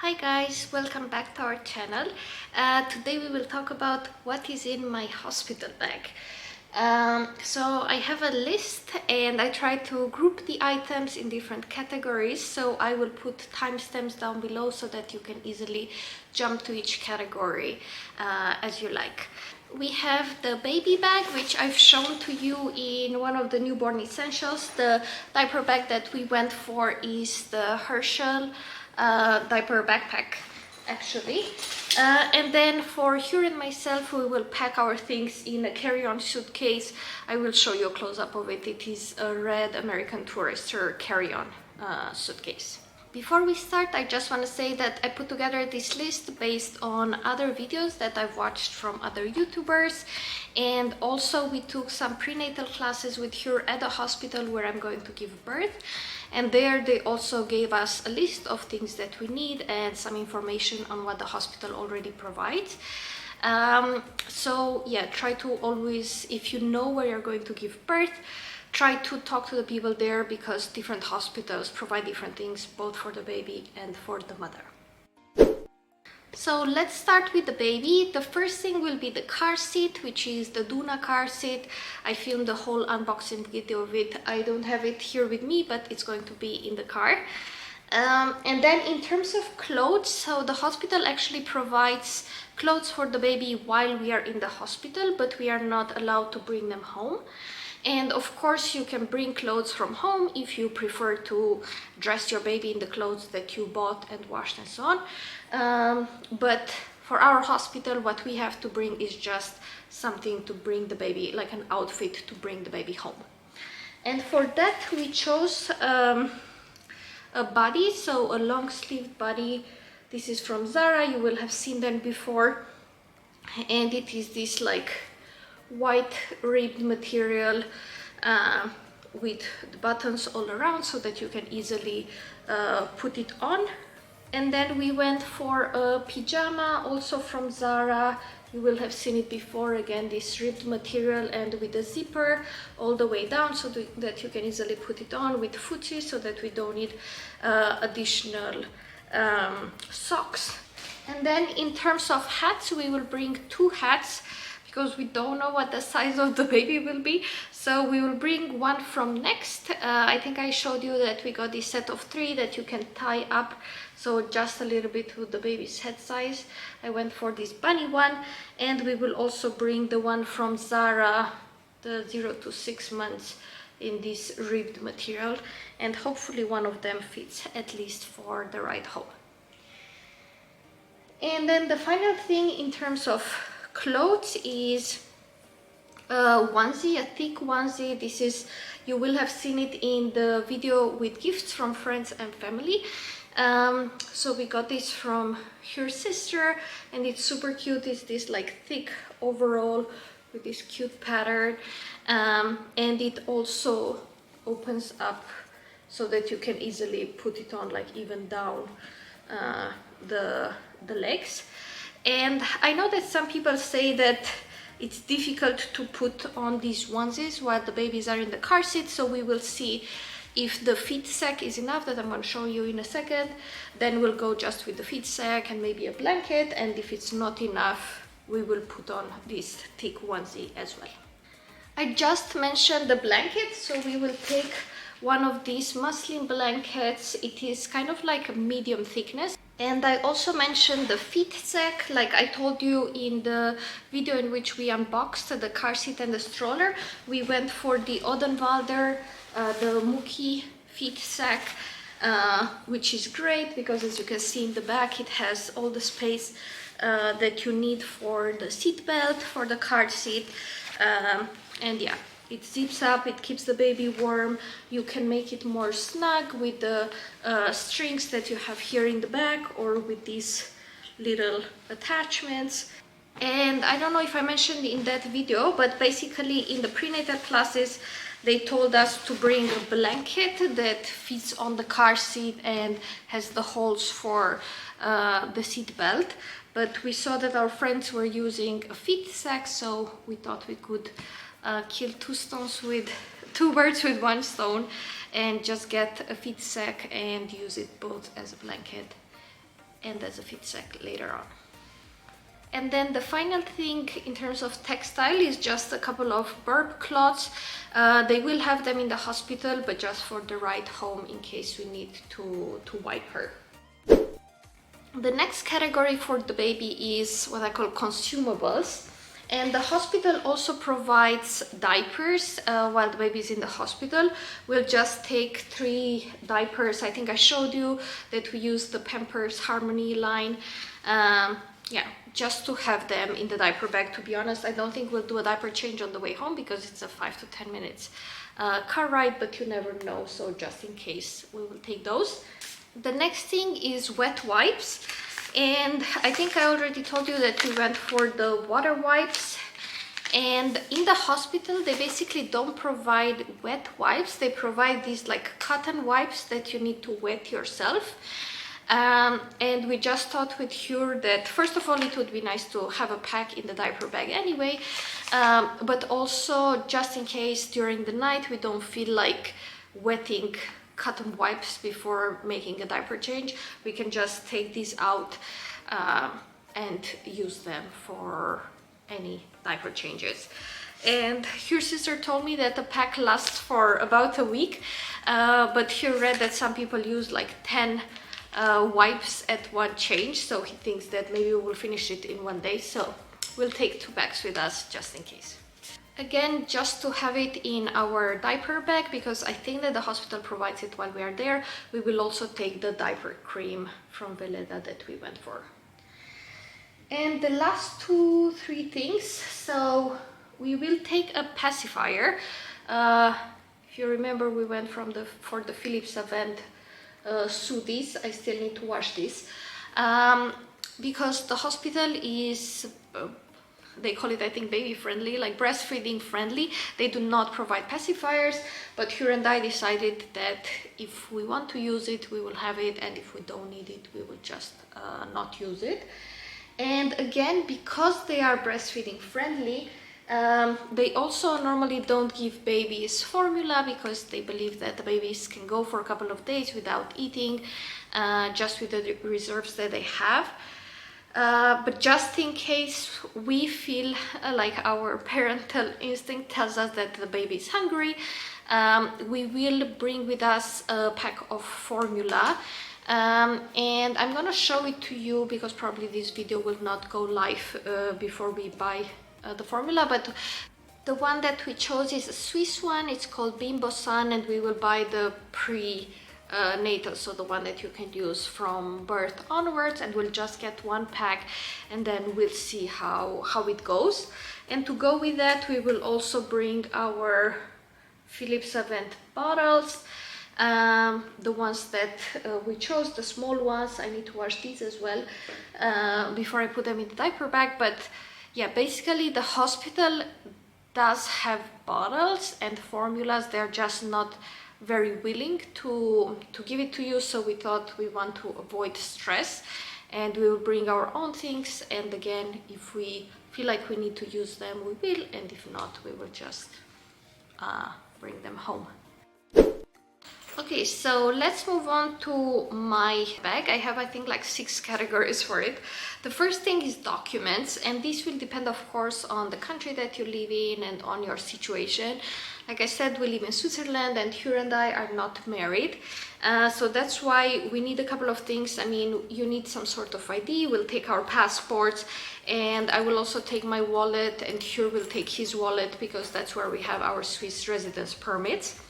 Hi guys, welcome back to our channel. Today we will talk about what is in my hospital bag. So I have a list and I try to group the items in different categories, so I will put timestamps down below so that you can easily jump to each category as you like. We have the baby bag, which I've shown to you in one of the newborn essentials. The diaper bag that we went for is the Herschel diaper backpack actually, and then for Hugh and myself we will pack our things in a carry-on suitcase. I will show you a close-up of it. It is a red American Tourister carry-on suitcase. Before we start, I just want to say that I put together this list based on other videos that I've watched from other YouTubers, and also we took some prenatal classes with Hugh at the hospital where I'm going to give birth, and there they also gave us a list of things that we need and some information on what the hospital already provides. So yeah, try to always, if you know where you're going to give birth, try to talk to the people there, because different hospitals provide different things both for the baby and for the mother. So let's start with the baby. The first thing will be the car seat, which is the Duna car seat. I filmed the whole unboxing video of it. I don't have it here with me, but it's going to be in the car. And then in terms of clothes, so the hospital actually provides clothes for the baby while we are in the hospital, but we are not allowed to bring them home. And of course you can bring clothes from home if you prefer to dress your baby in the clothes that you bought and washed and so on. But for our hospital, what we have to bring is just something to bring the baby, like an outfit to bring the baby home. And for that we chose a body, so a long sleeved body. This is from Zara. You will have seen them before, and it is this like white ribbed material with the buttons all around so that you can easily put it on. And then we went for a pyjama, also from Zara. You will have seen it before. Again, this ribbed material and with a zipper all the way down so that you can easily put it on, with footsies so that we don't need additional socks. And then in terms of hats, we will bring 2 hats because we don't know what the size of the baby will be. So we will bring one from Next. I think I showed you that we got this set of 3 that you can tie up, so just a little bit to the baby's head size. I went for this bunny one, and we will also bring the one from Zara, the 0 to 6 months, in this ribbed material, and hopefully one of them fits at least for the ride home. And then the final thing in terms of clothes is a onesie, a thick onesie. This is, you will have seen it in the video with gifts from friends and family. So we got this from her sister, and it's super cute. It's this like thick overall with this cute pattern, and it also opens up so that you can easily put it on, like even down the legs. And I know that some people say that it's difficult to put on these onesies while the babies are in the car seat, so we will see if the feed sack is enough, that I'm going to show you in a second. Then we'll go just with the feed sack and maybe a blanket, and if it's not enough, we will put on this thick onesie as well. I just mentioned the blanket, so we will take one of these muslin blankets. It is kind of like a medium thickness. And I also mentioned the feet sack, like I told you in the video in which we unboxed the car seat and the stroller. We went for the Odenwalder, the Mookie feet sack, which is great because, as you can see in the back, it has all the space that you need for the seat belt, for the car seat, and yeah, it zips up, it keeps the baby warm. You can make it more snug with the strings that you have here in the back, or with these little attachments. And I don't know if I mentioned in that video, but basically in the prenatal classes they told us to bring a blanket that fits on the car seat and has the holes for the seat belt. But we saw that our friends were using a feet sack, so we thought we could kill 2 birds with 1 stone and just get a feed sack and use it both as a blanket and as a fit sack later on. And then the final thing in terms of textile is just a couple of burp cloths. They will have them in the hospital, but just for the ride home in case we need to wipe her. The next category for the baby is what I call consumables. And the hospital also provides diapers while the baby is in the hospital. We'll just take 3 diapers. I think I showed you that we use the Pampers Harmony line. Yeah, just to have them in the diaper bag. To be honest, I don't think we'll do a diaper change on the way home because it's a 5 to 10 minutes car ride, but you never know, so just in case we will take those. The next thing is wet wipes, and I think I already told you that we went for the water wipes. And in the hospital they basically don't provide wet wipes, they provide these like cotton wipes that you need to wet yourself. And we just thought with Hure that first of all it would be nice to have a pack in the diaper bag anyway, but also just in case during the night we don't feel like wetting cotton wipes before making a diaper change, we can just take these out and use them for any diaper changes. And Hure's sister told me that the pack lasts for about a week, but Hure read that some people use like 10 wipes at one change, so he thinks that maybe we will finish it in one day, so we'll take 2 bags with us just in case. Again, just to have it in our diaper bag, because I think that the hospital provides it while we are there, we will also take the diaper cream from Veleda that we went for. And the last 2-3 things, so we will take a pacifier. If you remember, we went for the Philips event Sudis. I still need to wash this because the hospital is they call it, I think, baby friendly, like breastfeeding friendly. They do not provide pacifiers, but Hure and I decided that if we want to use it, we will have it, and if we don't need it, we will just not use it. And again, because they are breastfeeding friendly, they also normally don't give babies formula because they believe that the babies can go for a couple of days without eating, just with the reserves that they have. But just in case we feel like our parental instinct tells us that the baby is hungry, we will bring with us a pack of formula. And I'm gonna show it to you because probably this video will not go live before we buy the formula, but the one that we chose is a Swiss one. It's called Bimbo Sun, and we will buy the pre-natal, so the one that you can use from birth onwards, and we'll just get 1 pack and then we'll see how it goes. And to go with that, we will also bring our Philips Avent bottles, the ones that we chose, the small ones. I need to wash these as well before I put them in the diaper bag. But yeah, basically the hospital does have bottles and formulas. They're just not very willing to give it to you, so we thought we want to avoid stress and we will bring our own things, and again, if we feel like we need to use them, we will, and if not, we will just bring them home. Okay, so let's move on to my bag. I have, I think, like 6 categories for it. The first thing is documents, and this will depend, of course, on the country that you live in and on your situation. Like I said, we live in Switzerland and Hure and I are not married. So that's why we need a couple of things. I mean, you need some sort of ID. We'll take our passports, and I will also take my wallet, and Hure will take his wallet because that's where we have our Swiss residence permits.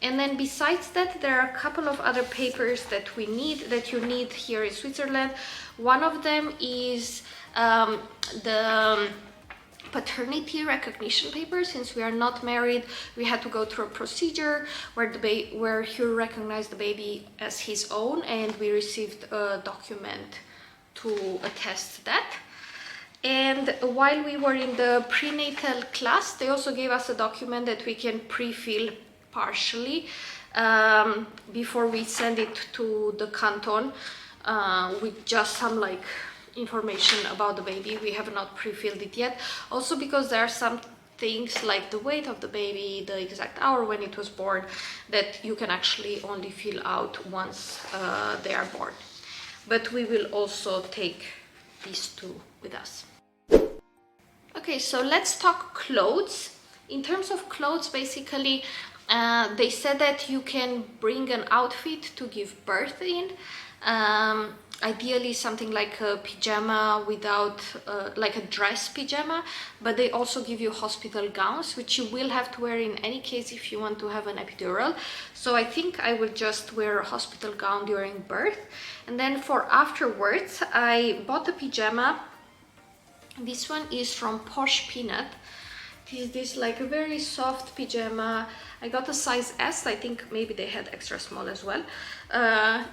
And then besides that, there are a couple of other papers that you need here in Switzerland. One of them is the paternity recognition paper. Since we are not married, we had to go through a procedure where Hure recognized the baby as his own, and we received a document to attest that. And while we were in the prenatal class, they also gave us a document that we can pre-fill partially before we send it to the canton with just some like information about the baby. We have not pre-filled it yet, also because there are some things like the weight of the baby, the exact hour when it was born, that you can actually only fill out once they are born. but we will also take these two with us. Okay, so let's talk clothes. In terms of clothes, basically, they said that you can bring an outfit to give birth in. Ideally something like a pyjama without, like a dress pyjama, but they also give you hospital gowns, which you will have to wear in any case if you want to have an epidural. So I think I will just wear a hospital gown during birth. And then for afterwards, I bought a pyjama. This one is from Posh Peanut. This like a very soft pyjama. I got a size S. I think maybe they had extra small as well.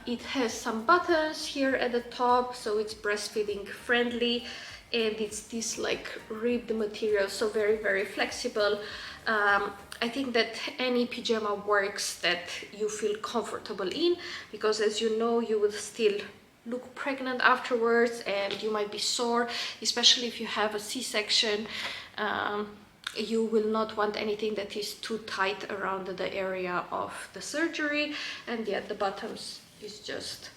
It has some buttons here at the top, so it's breastfeeding friendly, and it's this like ribbed material, so very, very flexible. I think that any pyjama works that you feel comfortable in, because as you know, you will still look pregnant afterwards and you might be sore, especially if you have a C-section. You will not want anything that is too tight around the area of the surgery. And yet the bottoms is just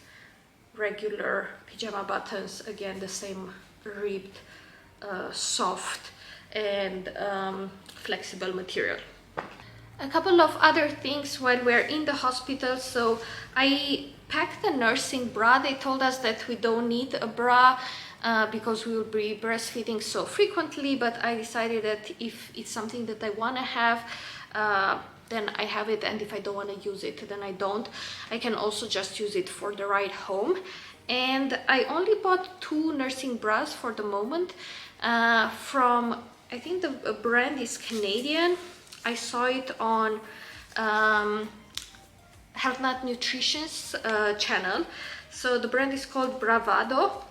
regular pyjama buttons, again the same ribbed, soft and flexible material. A couple of other things while we're in the hospital. So I packed a nursing bra. They told us that we don't need a bra because we will be breastfeeding so frequently, but I decided that if it's something that I want to have, then I have it, and if I don't want to use it, then I don't. I can also just use it for the ride home. And I only bought 2 nursing bras for the moment from, I think the brand is Canadian. I saw it on Health Nut Nutrition's channel. So the brand is called Bravado,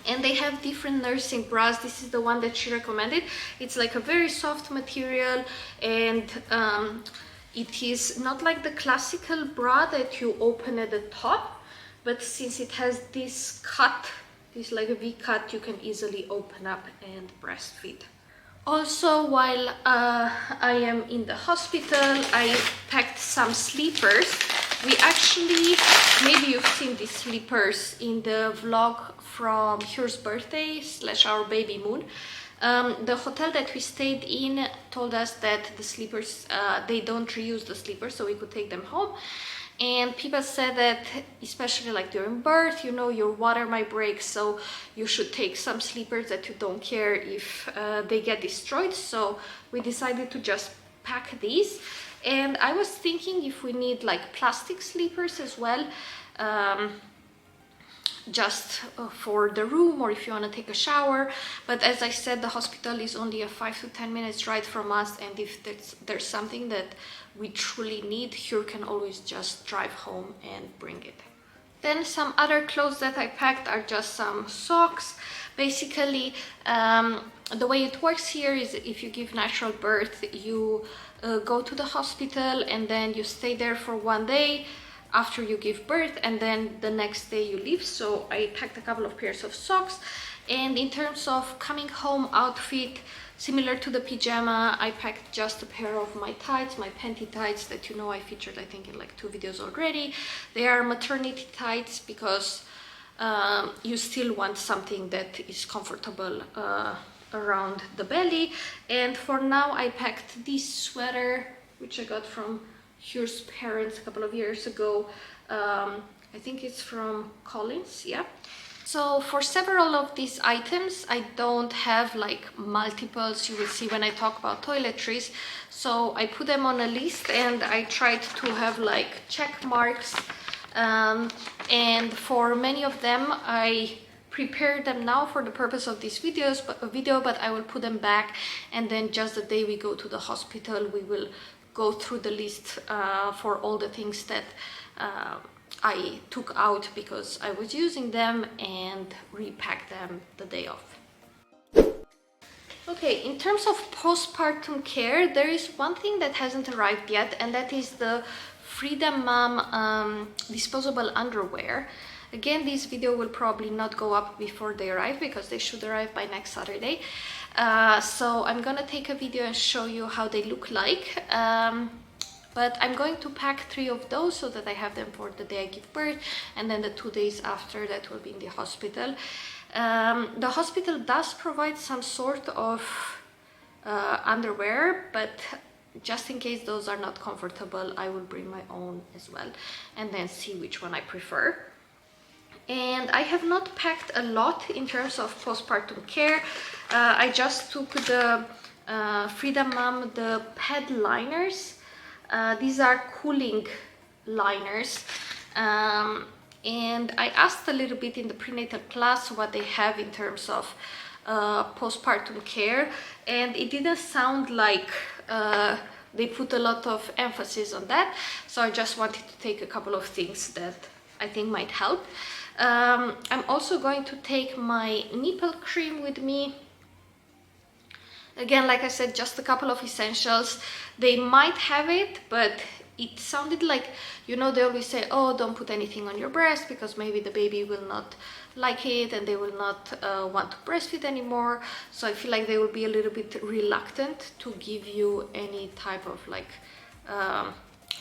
and they have different nursing bras. This is the one that she recommended. It's like a very soft material, and it is not like the classical bra that you open at the top, but since it has this cut, this like a V-cut, you can easily open up and breastfeed. Also, while I am in the hospital, I packed some sleepers. We actually, maybe you've seen these sleepers in the vlog from Hugh's birthday / our baby moon. The hotel that we stayed in told us that the sleepers, they don't reuse the sleepers, so we could take them home. And people said that, especially like during birth, you know, your water might break, so you should take some sleepers that you don't care if they get destroyed. So we decided to just pack these. And I was thinking if we need like plastic sleepers as well, just for the room, or if you want to take a shower. But as I said, the hospital is only a 5 to 10 minutes ride from us, and if there's something that we truly need, Hugh can always just drive home and bring it. Then some other clothes that I packed are just some socks. Basically, the way it works here is if you give natural birth, you go to the hospital and then you stay there for 1 day after you give birth, and then the next day you leave. So I packed a couple of pairs of socks. And in terms of coming home outfit, similar to the pyjama, I packed just a pair of my tights, my panty tights that you know I featured I think in like 2 videos already. They are maternity tights because you still want something that is comfortable around the belly. And for now I packed this sweater, which I got from Hugh's parents a couple of years ago. I think it's from Collins, yeah. So for several of these items, I don't have like multiples, you will see when I talk about toiletries. So I put them on a list and I tried to have like check marks. And for many of them, I prepared them now for the purpose of this video, but I will put them back, and then just the day we go to the hospital, we will go through the list for all the things that I took out because I was using them, and repack them the day of. Okay, in terms of postpartum care, there is one thing that hasn't arrived yet, and that is the Freedom Mom disposable underwear. Again, this video will probably not go up before they arrive because they should arrive by next Saturday. So I'm gonna take a video and show you how they look like. But I'm going to pack 3 of those so that I have them for the day I give birth, and then the 2 days after that will be in the hospital. The hospital does provide some sort of underwear, but just in case those are not comfortable, I will bring my own as well and then see which one I prefer. And I have not packed a lot in terms of postpartum care. I just took the Freedom Mom, the pad liners. These are cooling liners. And I asked a little bit in the prenatal class what they have in terms of postpartum care, and it didn't sound like they put a lot of emphasis on that. So I just wanted to take a couple of things that I think might help. I'm also going to take my nipple cream with me. Again, like I said, just a couple of essentials. They might have it, but it sounded like, you know, they always say, oh, don't put anything on your breast because maybe the baby will not like it and they will not want to breastfeed anymore. So I feel like they will be a little bit reluctant to give you any type of like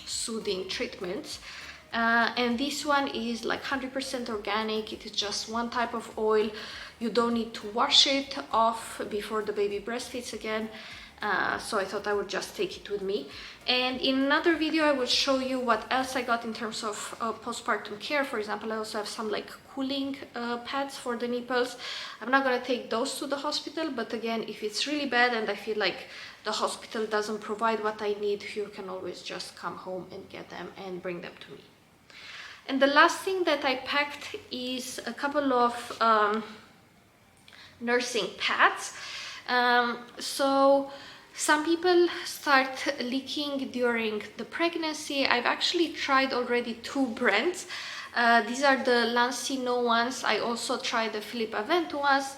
soothing treatments. And this one is like 100% organic. It is just one type of oil. You don't need to wash it off before the baby breastfeeds again. So I thought I would just take it with me. And in another video I will show you what else I got in terms of postpartum care. For example, I also have some like cooling pads for the nipples. I'm not going to take those to the hospital, but again, if it's really bad and I feel like the hospital doesn't provide what I need, you can always just come home and get them and bring them to me. And the last thing that I packed is a couple of nursing pads. So some people start leaking during the pregnancy. I've actually tried already 2 brands. These are the Lancino ones. I also tried the Philippe Avent ones.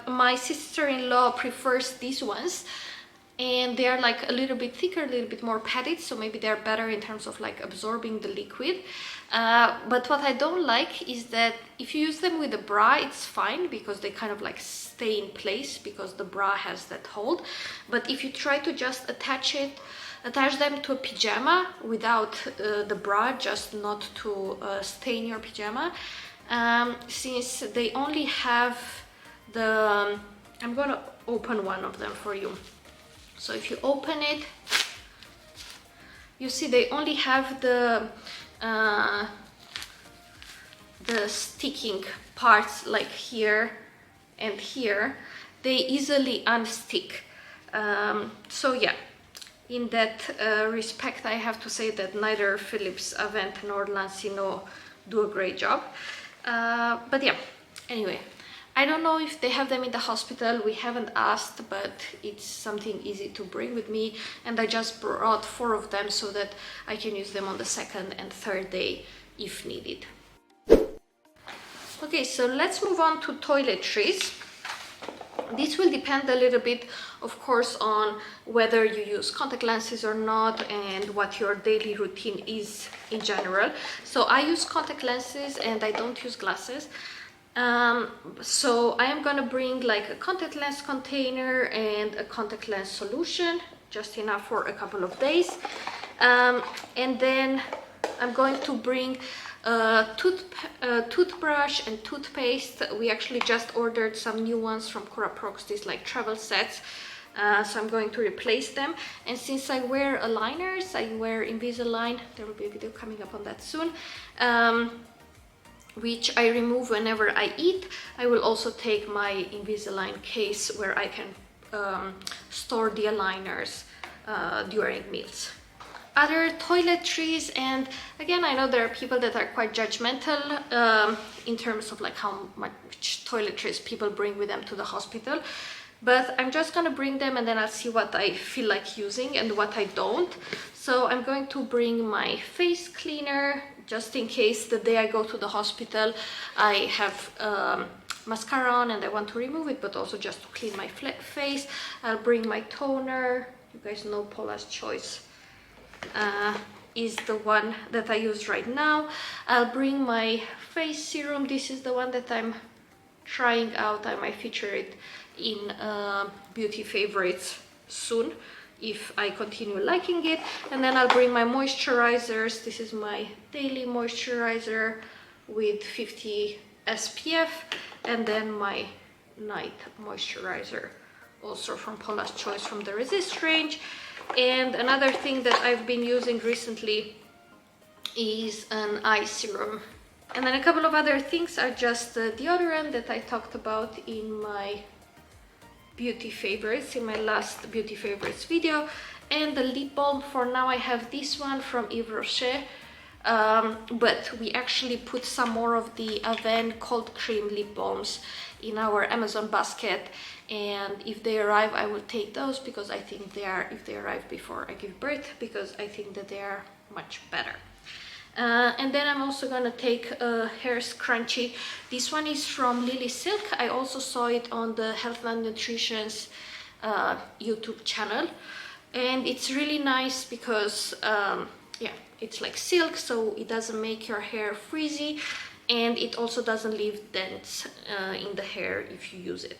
My sister-in-law prefers these ones, and they are like a little bit thicker, a little bit more padded, so maybe they're better in terms of like absorbing the liquid. But what I don't like is that if you use them with a bra, it's fine because they kind of like stay in place because the bra has that hold. But if you try to just attach them to a pajama without the bra, just not to stay in your pajama, since they only have the, I'm gonna open one of them for you. So if you open it, you see they only have the sticking parts like here and here. They easily unstick. So yeah, in that respect, I have to say that neither Philips Avent nor Lancino do a great job. But yeah, anyway, I don't know if they have them in the hospital. We haven't asked, but it's something easy to bring with me, and I just brought 4 of them so that I can use them on the 2nd and 3rd day if needed. Okay, so let's move on to toiletries. This will depend a little bit, of course, on whether you use contact lenses or not and what your daily routine is in general. So I use contact lenses and I don't use glasses. So I am gonna bring like a contact lens container and a contact lens solution, just enough for a couple of days. And then I'm going to bring toothbrush and toothpaste. We actually just ordered some new ones from Curaprox, these like travel sets. So I'm going to replace them. And since I wear aligners, I wear Invisalign. There will be a video coming up on that soon. Which I remove whenever I eat. I will also take my Invisalign case where I can store the aligners during meals. Other toiletries, and again, I know there are people that are quite judgmental in terms of like how much toiletries people bring with them to the hospital, but I'm just gonna bring them and then I'll see what I feel like using and what I don't. So I'm going to bring my face cleaner, just in case the day I go to the hospital I have mascara on and I want to remove it, but also just to clean my face. I'll bring my toner. You guys know Paula's Choice is the one that I use right now. I'll bring my face serum. This is the one that I'm trying out. I might feature it in beauty favorites soon if I continue liking it. And then I'll bring my moisturizers. This is my daily moisturizer with 50 SPF, and then my night moisturizer, also from Paula's Choice from the Resist range. And another thing that I've been using recently is an eye serum. And then a couple of other things are just the deodorant that I talked about in my beauty favorites, in my last beauty favorites video, and the lip balm. For now I have this one from YvesRocher, but we actually put some more of the Avène cold cream lip balms in our Amazon basket, and if they arrive I will take those, because I think they are, if they arrive before I give birth, because I think that they are much better. And then I'm also gonna take a hair scrunchie. This one is from Lily Silk. I also saw it on the Health and Nutrition's YouTube channel, and it's really nice because yeah, it's like silk, so it doesn't make your hair frizzy, and it also doesn't leave dents in the hair if you use it.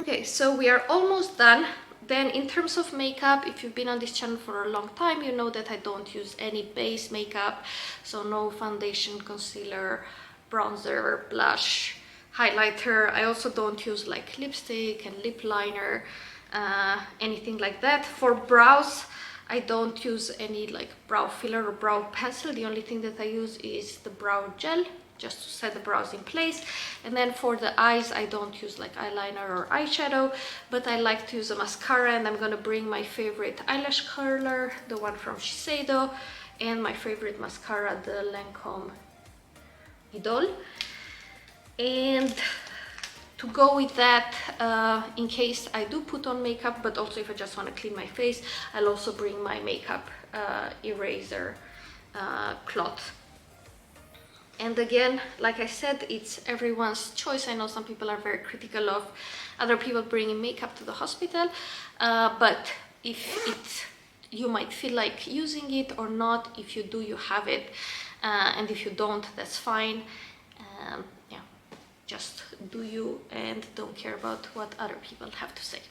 Okay, so we are almost done. Then in terms of makeup, if you've been on this channel for a long time, you know that I don't use any base makeup, so no foundation, concealer, bronzer, blush, highlighter. I also don't use like lipstick and lip liner, anything like that. For brows, I don't use any like brow filler or brow pencil. The only thing that I use is the brow gel, just to set the brows in place. And then for the eyes, I don't use like eyeliner or eyeshadow, but I like to use a mascara, and I'm gonna bring my favorite eyelash curler, the one from Shiseido, and my favorite mascara, the Lancome Idol. And to go with that, in case I do put on makeup, but also if I just want to clean my face, I'll also bring my makeup eraser cloth. And again, like I said, it's everyone's choice. I know some people are very critical of other people bringing makeup to the hospital, but if you might feel like using it or not. If you do, you have it, and if you don't, that's fine. Yeah, just do you and don't care about what other people have to say.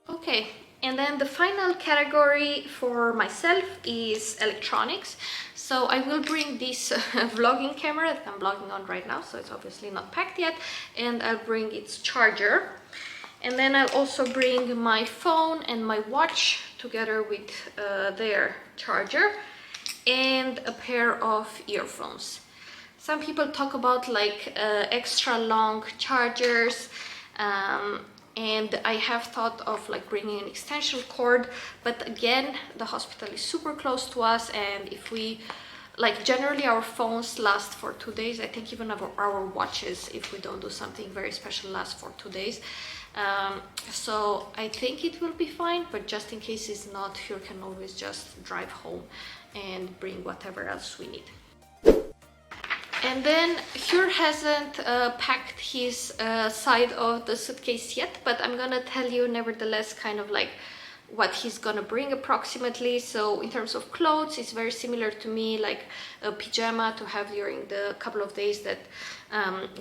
Okay, and then the final category for myself is electronics. So I will bring this vlogging camera that I'm vlogging on right now, so it's obviously not packed yet, and I'll bring its charger. And then I'll also bring my phone and my watch together with their charger, and a pair of earphones. Some people talk about like extra long chargers, and I have thought of like bringing an extension cord, but again, the hospital is super close to us, and if we like, generally our phones last for 2 days. I think even our watches, if we don't do something very special, last for 2 days. So I think it will be fine, but just in case it's not, you can always just drive home and bring whatever else we need. And then Hur hasn't packed his side of the suitcase yet, but I'm gonna tell you nevertheless kind of like what he's gonna bring approximately. So in terms of clothes, it's very similar to me, like a pyjama to have during the couple of days that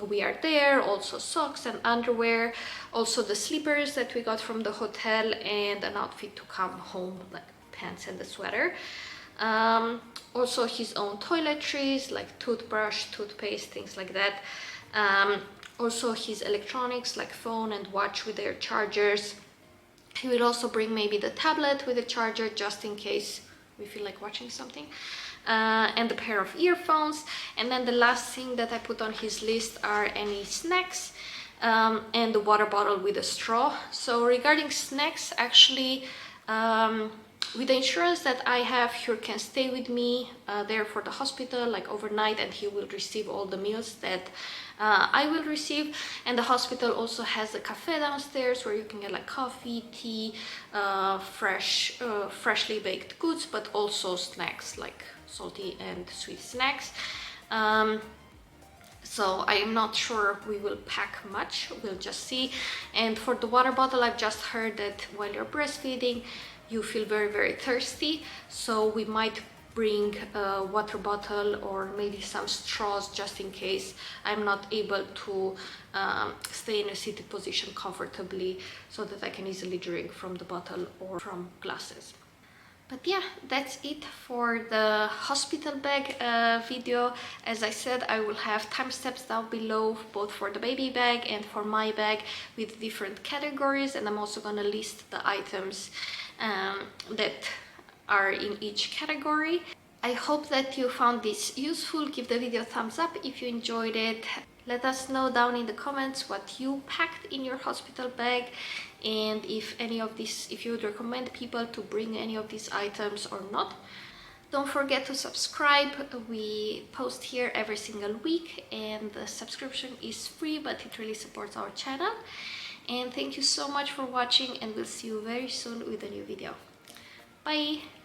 we are there. Also socks and underwear, also the slippers that we got from the hotel, and an outfit to come home, like pants and a sweater. Also his own toiletries, like toothbrush, toothpaste, things like that. Also his electronics, like phone and watch with their chargers. He will also bring maybe the tablet with a charger, just in case we feel like watching something. And a pair of earphones. And then the last thing that I put on his list are any snacks, and the water bottle with a straw. So regarding snacks, actually, with the insurance that I have, Hur can stay with me there for the hospital, like overnight, and he will receive all the meals that I will receive. And the hospital also has a cafe downstairs where you can get like coffee, tea, freshly baked goods, but also snacks like salty and sweet snacks. So I am not sure we will pack much, we'll just see. And for the water bottle, I've just heard that while you're breastfeeding, you feel very, very thirsty. So we might bring a water bottle or maybe some straws just in case I'm not able to stay in a seated position comfortably, so that I can easily drink from the bottle or from glasses. But yeah, that's it for the hospital bag video. As I said, I will have timestamps down below, both for the baby bag and for my bag, with different categories, and I'm also gonna list the items that are in each category. I hope that you found this useful. Give the video a thumbs up if you enjoyed it. Let us know down in the comments what you packed in your hospital bag, and if you would recommend people to bring any of these items or not. Don't forget to subscribe. We post here every single week, and the subscription is free, but it really supports our channel. And thank you so much for watching, and we'll see you very soon with a new video. Bye!